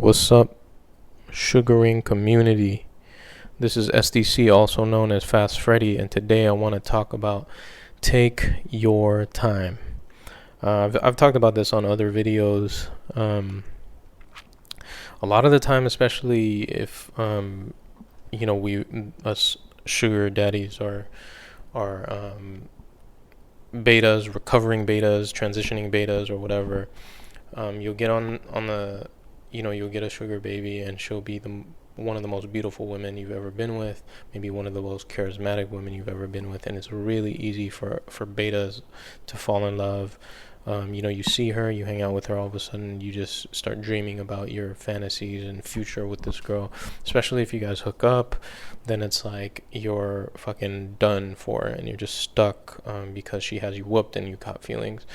What's up, sugaring community? This is SDC, also known as Fast Freddy, and today I want to talk about take your time. I've talked about this on other videos. A lot of the time, especially if we us sugar daddies are betas, recovering betas, transitioning betas, or whatever. You'll get on the you'll get a sugar baby, and she'll be one of the most beautiful women you've ever been with, maybe one of the most charismatic women you've ever been with, and it's really easy for betas to fall in love. You see her, you hang out with her, all of a sudden you just start dreaming about your fantasies and future with this girl. Especially if you guys hook up, then it's like you're fucking done for, and you're just stuck because she has you whooped and you caught feelings.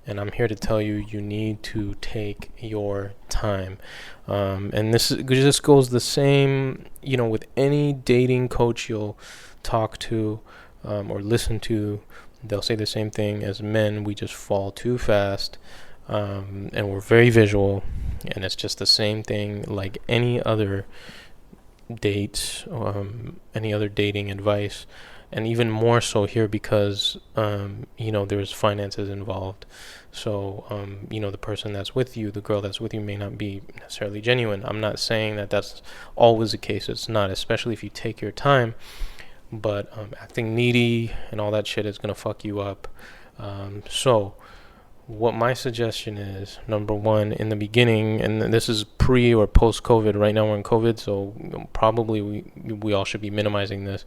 And I'm here to tell you, you need to take your time. And this just goes the same, with any dating coach you'll talk to or listen to. They'll say the same thing. As men, we just fall too fast, and we're very visual, and it's just the same thing like any other date, any other dating advice, and even more so here because there's finances involved. So the person that's with you, the girl that's with you, may not be necessarily genuine. I'm not saying that that's always the case. It's not, especially if you take your time. But acting needy and all that shit is going to fuck you up. So what my suggestion is, number one, in the beginning, and this is pre or post COVID. Right now we're in COVID, so probably we all should be minimizing this.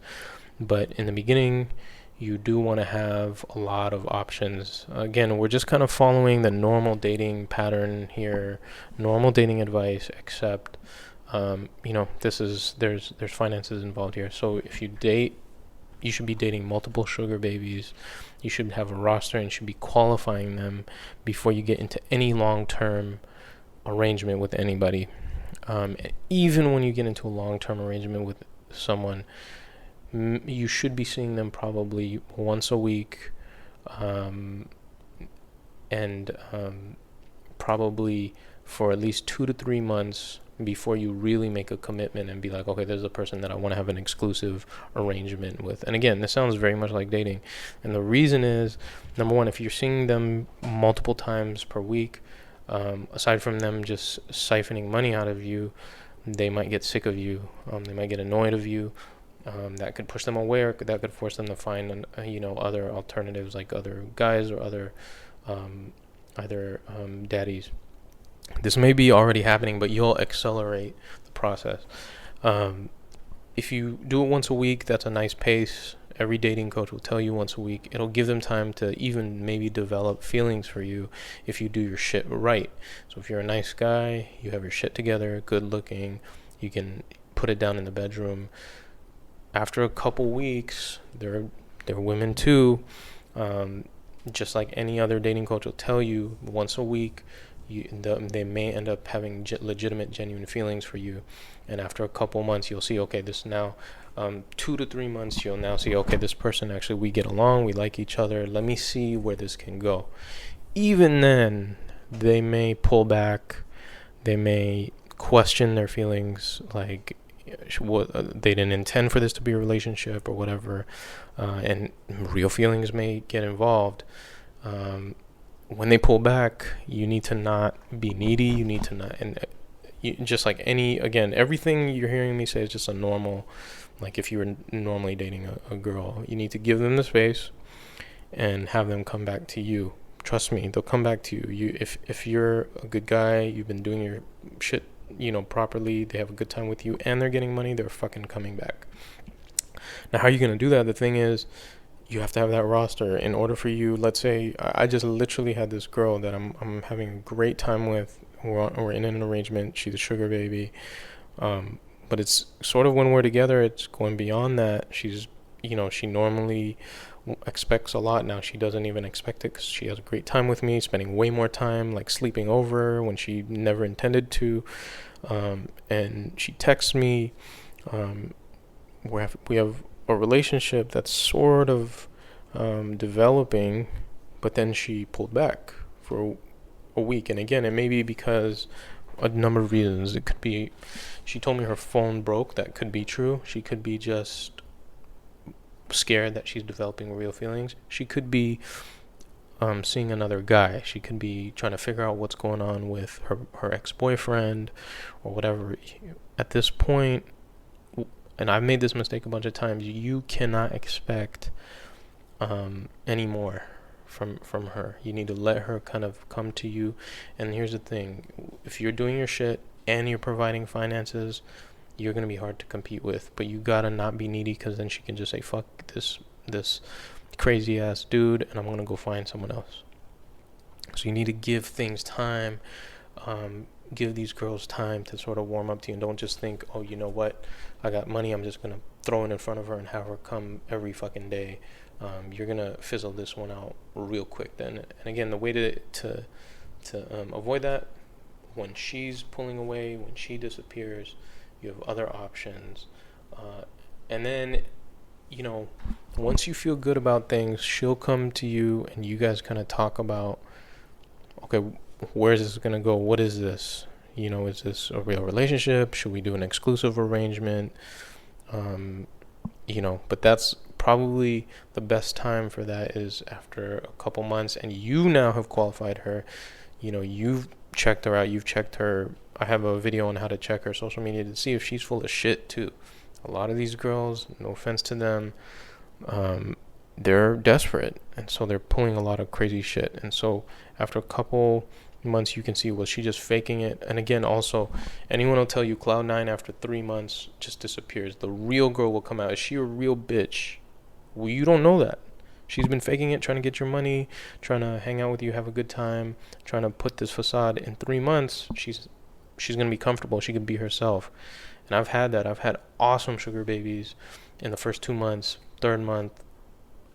But in the beginning, you do want to have a lot of options. Again, we're just kind of following the normal dating pattern here, normal dating advice, except there's finances involved here. So if you date, you should be dating multiple sugar babies. You should have a roster and should be qualifying them before you get into any long-term arrangement with anybody. Even when you get into a long-term arrangement with someone, you should be seeing them probably once a week, and probably for at least 2 to 3 months before you really make a commitment and be like, okay, there's a person that I want to have an exclusive arrangement with. And again, this sounds very much like dating. And the reason is, number one, if you're seeing them multiple times per week, aside from them just siphoning money out of you, they might get sick of you. They might get annoyed of you. That could push them away, or that could force them to find, other alternatives, like other guys or other daddies. This may be already happening, but you'll accelerate the process. If you do it once a week, that's a nice pace. Every dating coach will tell you once a week. It'll give them time to even maybe develop feelings for you if you do your shit right. So if you're a nice guy, you have your shit together, good looking, you can put it down in the bedroom. After a couple weeks, they're women too. Just like any other dating coach will tell you, once a week, they may end up having legitimate, genuine feelings for you. And after a couple months, you'll see, okay, this now, 2 to 3 months, you'll now see, okay, this person, actually, we get along, we like each other. Let me see where this can go. Even then, they may pull back. They may question their feelings, like, they didn't intend for this to be a relationship or whatever, and real feelings may get involved. When they pull back, you need to not be needy. You need to not, and just like everything you're hearing me say is just a normal, like if you were normally dating a girl, you need to give them the space and have them come back to you. Trust me, they'll come back to you. If you're a good guy, you've been doing your shit, properly, they have a good time with you, and they're getting money, they're fucking coming back. Now, how are you going to do that? The thing is, you have to have that roster in order for you. Let's say I just literally had this girl that I'm having a great time with. We're in an arrangement. She's a sugar baby. But it's sort of, when we're together, it's going beyond that. She's, she normally expects a lot. Now she doesn't even expect it because she has a great time with me, spending way more time, like sleeping over when she never intended to. And she texts me. We have a relationship that's sort of developing, but then she pulled back for a week. And again, it may be because a number of reasons. It could be she told me her phone broke. That could be true. She could be just scared that she's developing real feelings. She could be seeing another guy. She could be trying to figure out what's going on with her ex-boyfriend or whatever. At this point, and I've made this mistake a bunch of times, you cannot expect any more from her. You need to let her kind of come to you. And here's the thing, if you're doing your shit and you're providing finances, you're going to be hard to compete with. But you gotta not be needy, because then she can just say, fuck this crazy ass dude, and I'm going to go find someone else. So you need to give things time. Give these girls time to sort of warm up to you, and don't just think, oh, you know what, I got money, I'm just going to throw it in front of her and have her come every fucking day. You're going to fizzle this one out real quick then. And again, the way to avoid that, when she's pulling away, when she disappears, you have other options. And then, once you feel good about things, she'll come to you and you guys kind of talk about, okay, where is this going to go? What is this? Is this a real relationship? Should we do an exclusive arrangement? But that's probably the best time for that is after a couple months, and you now have qualified her. You've checked her out. You've checked her. I have a video on how to check her social media to see if she's full of shit too. A lot of these girls, no offense to them, they're desperate, and so they're pulling a lot of crazy shit. And so after a couple months, you can see, was she just faking it? And again, also, anyone will tell you Cloud9 after 3 months just disappears. The real girl will come out. Is she a real bitch? Well, you don't know that. She's been faking it, trying to get your money, trying to hang out with you, have a good time, trying to put this facade. In 3 months, she's going to be comfortable. She can be herself. And I've had that. I've had awesome sugar babies in the first 2 months, 3rd month,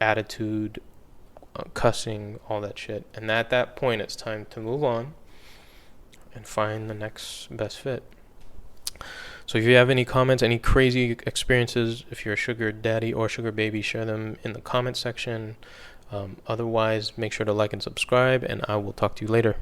attitude, cussing, all that shit. And at that point, it's time to move on and find the next best fit. So if you have any comments, any crazy experiences, if you're a sugar daddy or sugar baby, share them in the comment section. Otherwise, make sure to like and subscribe, and I will talk to you later.